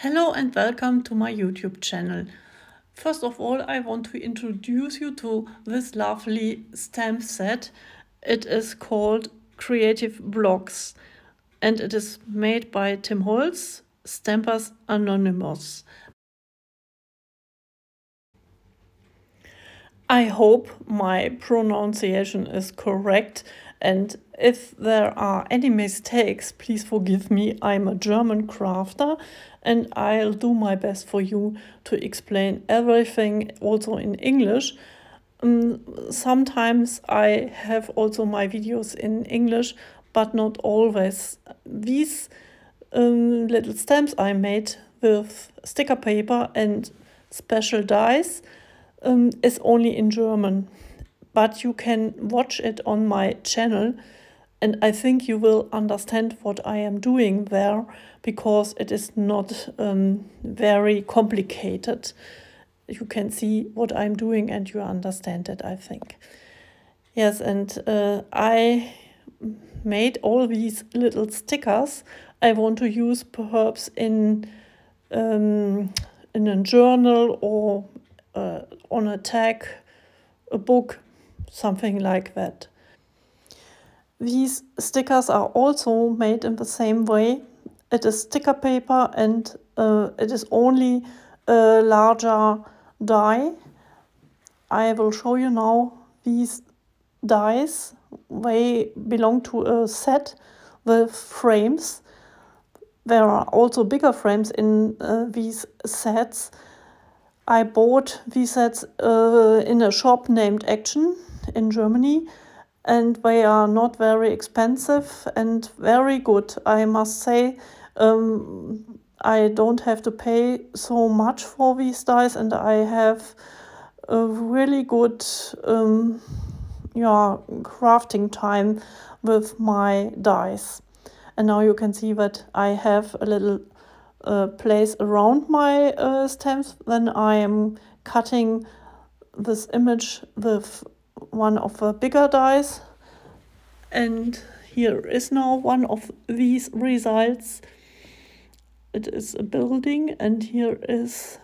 Hello and welcome to my YouTube channel. First of all, I want to introduce you to this lovely stamp set. It is called Creative Blocks and it is made by Tim Holtz, Stampers Anonymous. I hope my pronunciation is correct, and if there are any mistakes, please forgive me. I'm a German crafter and I'll do my best for you to explain everything also in English. Sometimes I have also my videos in English, but not always. These little stamps I made with sticker paper and special dies is only in German, but you can watch it on my channel and I think you will understand what I am doing there, because it is not very complicated. You can see what I'm doing and you understand it, I think. Yes, and I made all these little stickers I want to use perhaps in a journal or on a tag, a book, something like that. These stickers are also made in the same way. It is sticker paper and it is only a larger die. I will show you now these dies. They belong to a set with frames. There are also bigger frames in these sets. I bought these sets in a shop named Action in Germany, and they are not very expensive and very good. I must say, I don't have to pay so much for these dies, and I have a really good crafting time with my dies. And now you can see that I have a little place around my stamps when I am cutting this image with one of the bigger dies. And here is now one of these results. It is a building and here is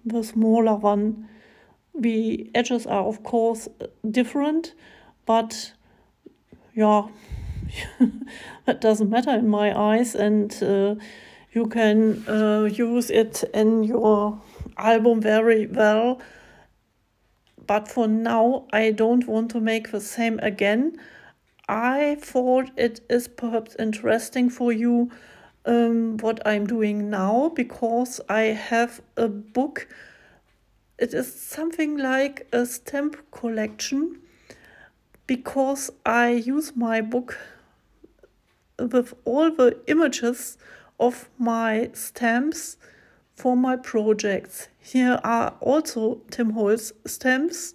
the smaller one. The edges are of course different, but yeah, that doesn't matter in my eyes, and you can use it in your album very well. But for now, I don't want to make the same again. I thought it is perhaps interesting for you what I'm doing now, because I have a book. It is something like a stamp collection, because I use my book with all the images of my stamps for my projects. Here are also Tim Holtz stamps.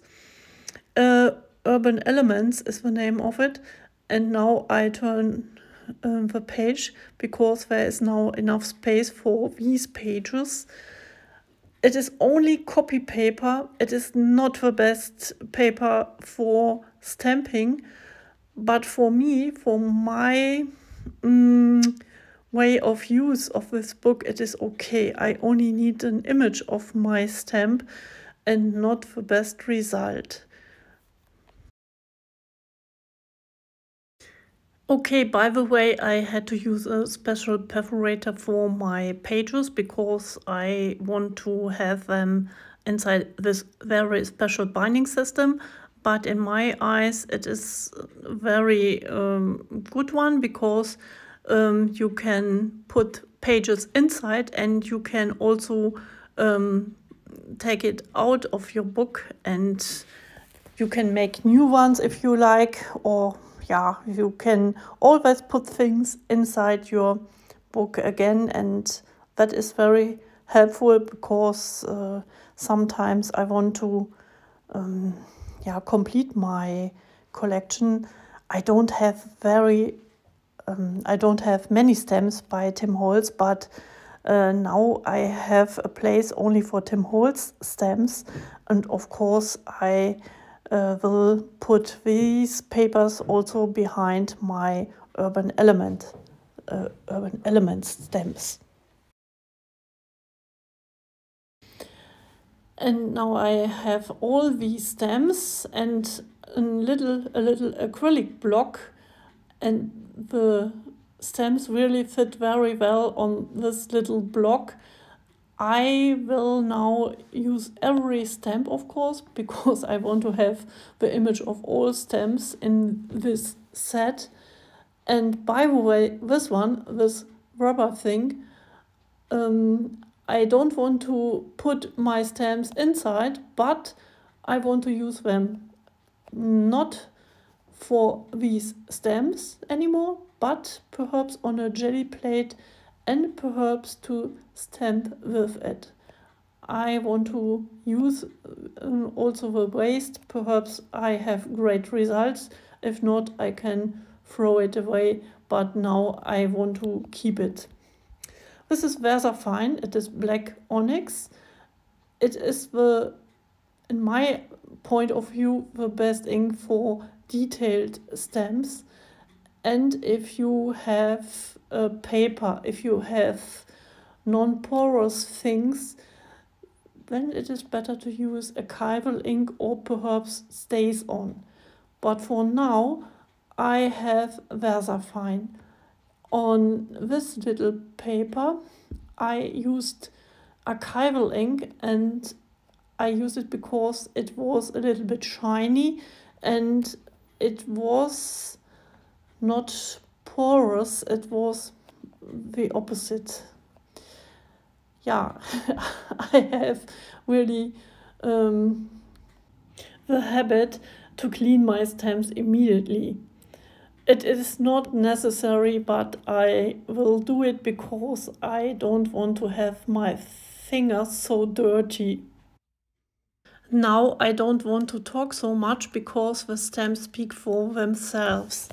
Urban Elements is the name of it. And now I turn the page, because there is now enough space for these pages. It is only copy paper. It is not the best paper for stamping, but for me, for my way of use of this book, it is okay. I only need an image of my stamp and not the best result. Okay, by the way, I had to use a special perforator for my pages, because I want to have them inside this very special binding system. But in my eyes, it is a very good one, because you can put pages inside and you can also take it out of your book and you can make new ones if you like, or yeah, you can always put things inside your book again, and that is very helpful, because sometimes I want to complete my collection. I don't have many stamps by Tim Holtz, but now I have a place only for Tim Holtz stamps, and of course I will put these papers also behind my Urban Elements stamps. And now I have all these stems and a little acrylic block, and the stems really fit very well on this little block. I will now use every stamp, of course, because I want to have the image of all stems in this set. And by the way, this rubber thing, I don't want to put my stamps inside, but I want to use them not for these stamps anymore, but perhaps on a jelly plate and perhaps to stamp with it. I want to use also the waste. Perhaps I have great results. If not, I can throw it away, but now I want to keep it. This is Versafine. It is black onyx. It is in my point of view, the best ink for detailed stamps. And if you have a paper, if you have non-porous things, then it is better to use archival ink or perhaps stays on. But for now, I have Versafine. On this little paper, I used archival ink, and I used it because it was a little bit shiny and it was not porous, it was the opposite. Yeah, I have really the habit to clean my stamps immediately. It is not necessary, but I will do it because I don't want to have my fingers so dirty. Now I don't want to talk so much because the stamps speak for themselves.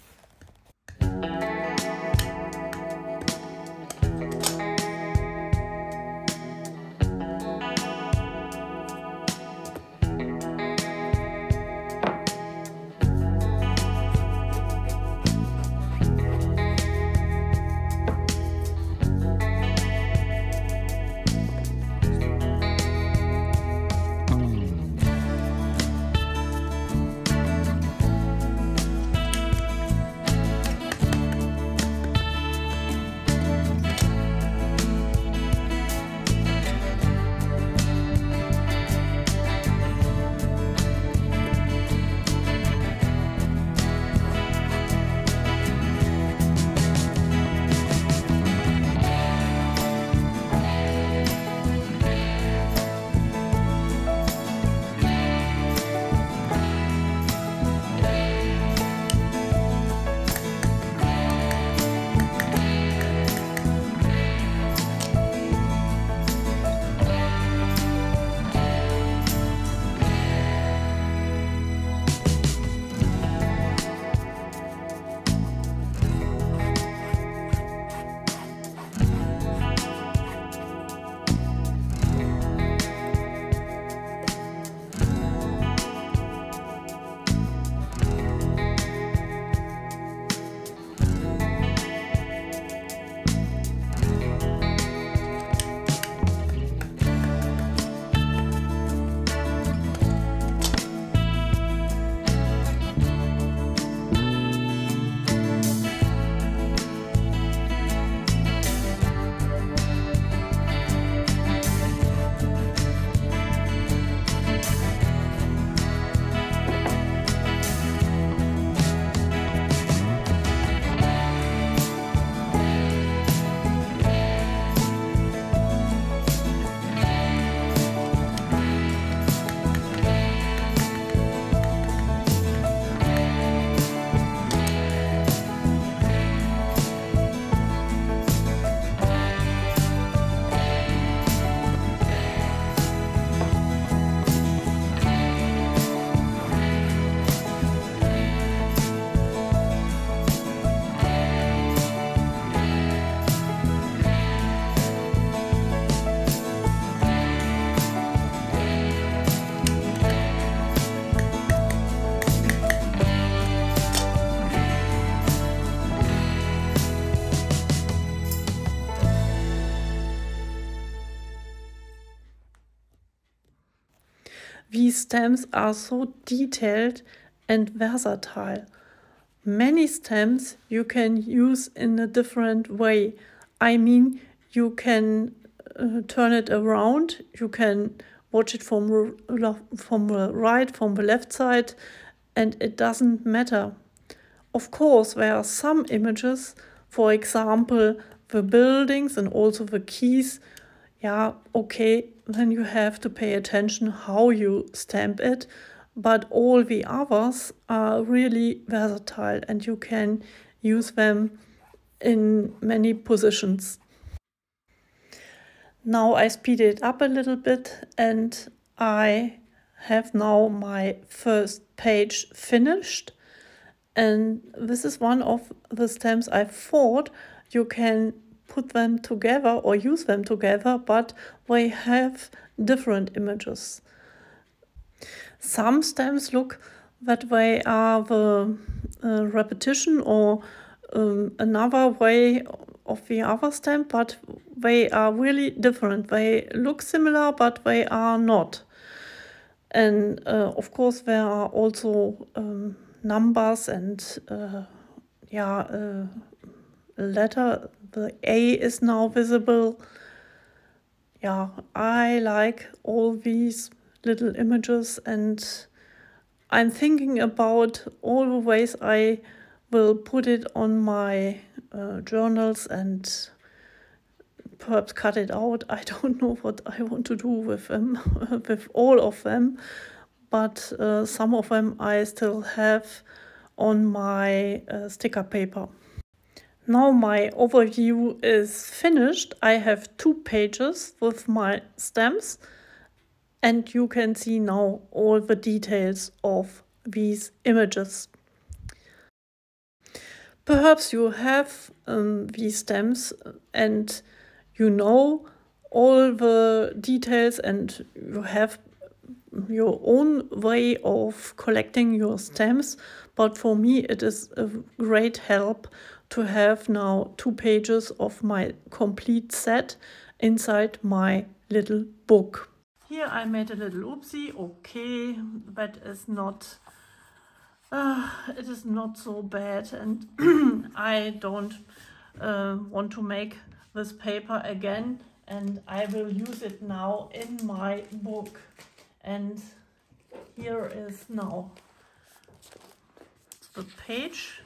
these stamps are so detailed and versatile. Many stamps you can use in a different way. I mean, you can turn it around, you can watch it from the right, from the left side, and it doesn't matter. Of course, there are some images, for example, the buildings and also the keys. Yeah, okay, then you have to pay attention how you stamp it, but all the others are really versatile and you can use them in many positions. Now I speed it up a little bit and I have now my first page finished. And this is one of the stamps I thought you can put them together or use them together, but they have different images. Some stamps look that they are the repetition or another way of the other stamp, but they are really different. They look similar, but they are not. And of course there are also numbers and letter. The A is now visible. Yeah, I like all these little images and I'm thinking about all the ways I will put it on my journals and perhaps cut it out. I don't know what I want to do with them, with all of them, but some of them I still have on my sticker paper. Now my overview is finished. I have 2 pages with my stamps and you can see now all the details of these images. Perhaps you have these stamps and you know all the details and you have your own way of collecting your stamps, but for me it is a great help to have now 2 pages of my complete set inside my little book. Here I made a little oopsie. Okay, that is not it is not so bad and I don't want to make this paper again and I will use it now in my book. And here is now the page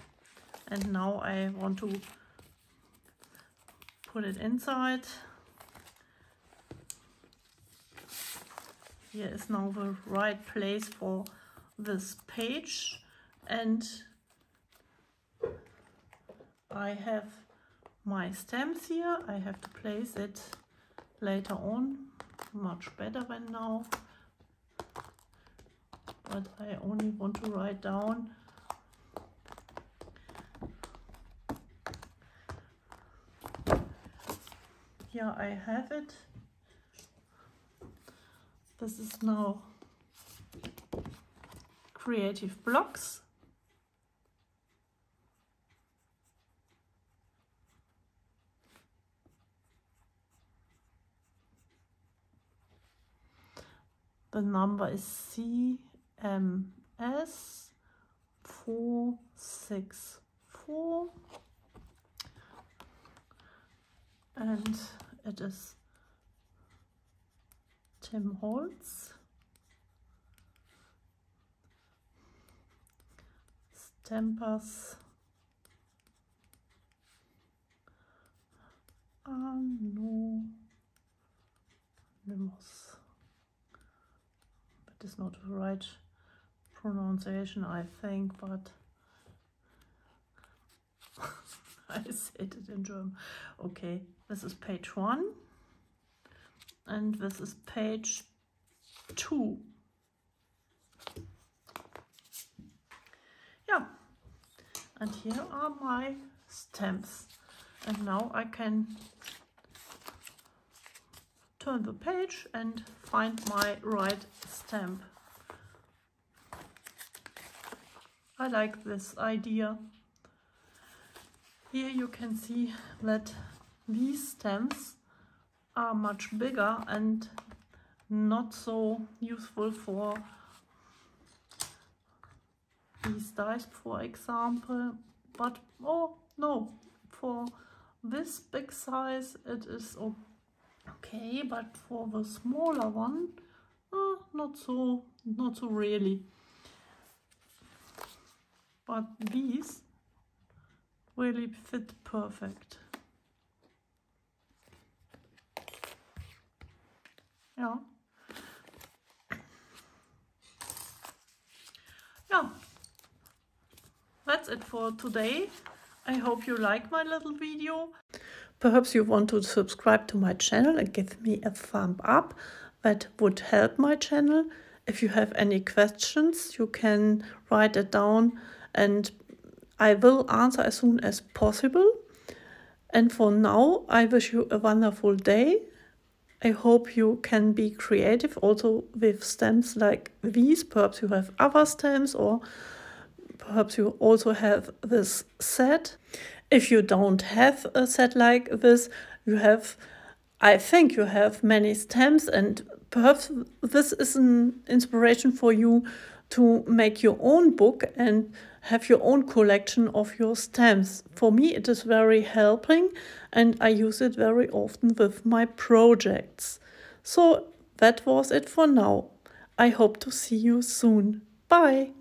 and now I want to put it inside. Here is now the right place for this page and I have my stamps here. I have to place it later on, much better than now, but I only want to write down here I have it. This is now creative blocks. The number is CMS 464 and it is Tim Holtz. Stampers Anonymous. That is not the right pronunciation, I think, but I said it in German. Okay, this is page 1 and this is page 2. Yeah, and here are my stamps. And now I can turn the page and find my right stamp. I like this idea. Here you can see that these stamps are much bigger and not so useful for these dies, for example, but oh no, for this big size it is okay, but for the smaller one, not so really. But these really fit perfect. Yeah. Yeah. That's it for today. I hope you like my little video. Perhaps you want to subscribe to my channel and give me a thumb up. That would help my channel. If you have any questions, you can write it down and I will answer as soon as possible. And for now, I wish you a wonderful day. I hope you can be creative also with stems like these. Perhaps you have other stems, or perhaps you also have this set. If you don't have a set like this, I think you have many stems, and perhaps this is an inspiration for you to make your own book and have your own collection of your stems. For me, it is very helping, and I use it very often with my projects. So that was it for now. I hope to see you soon. Bye!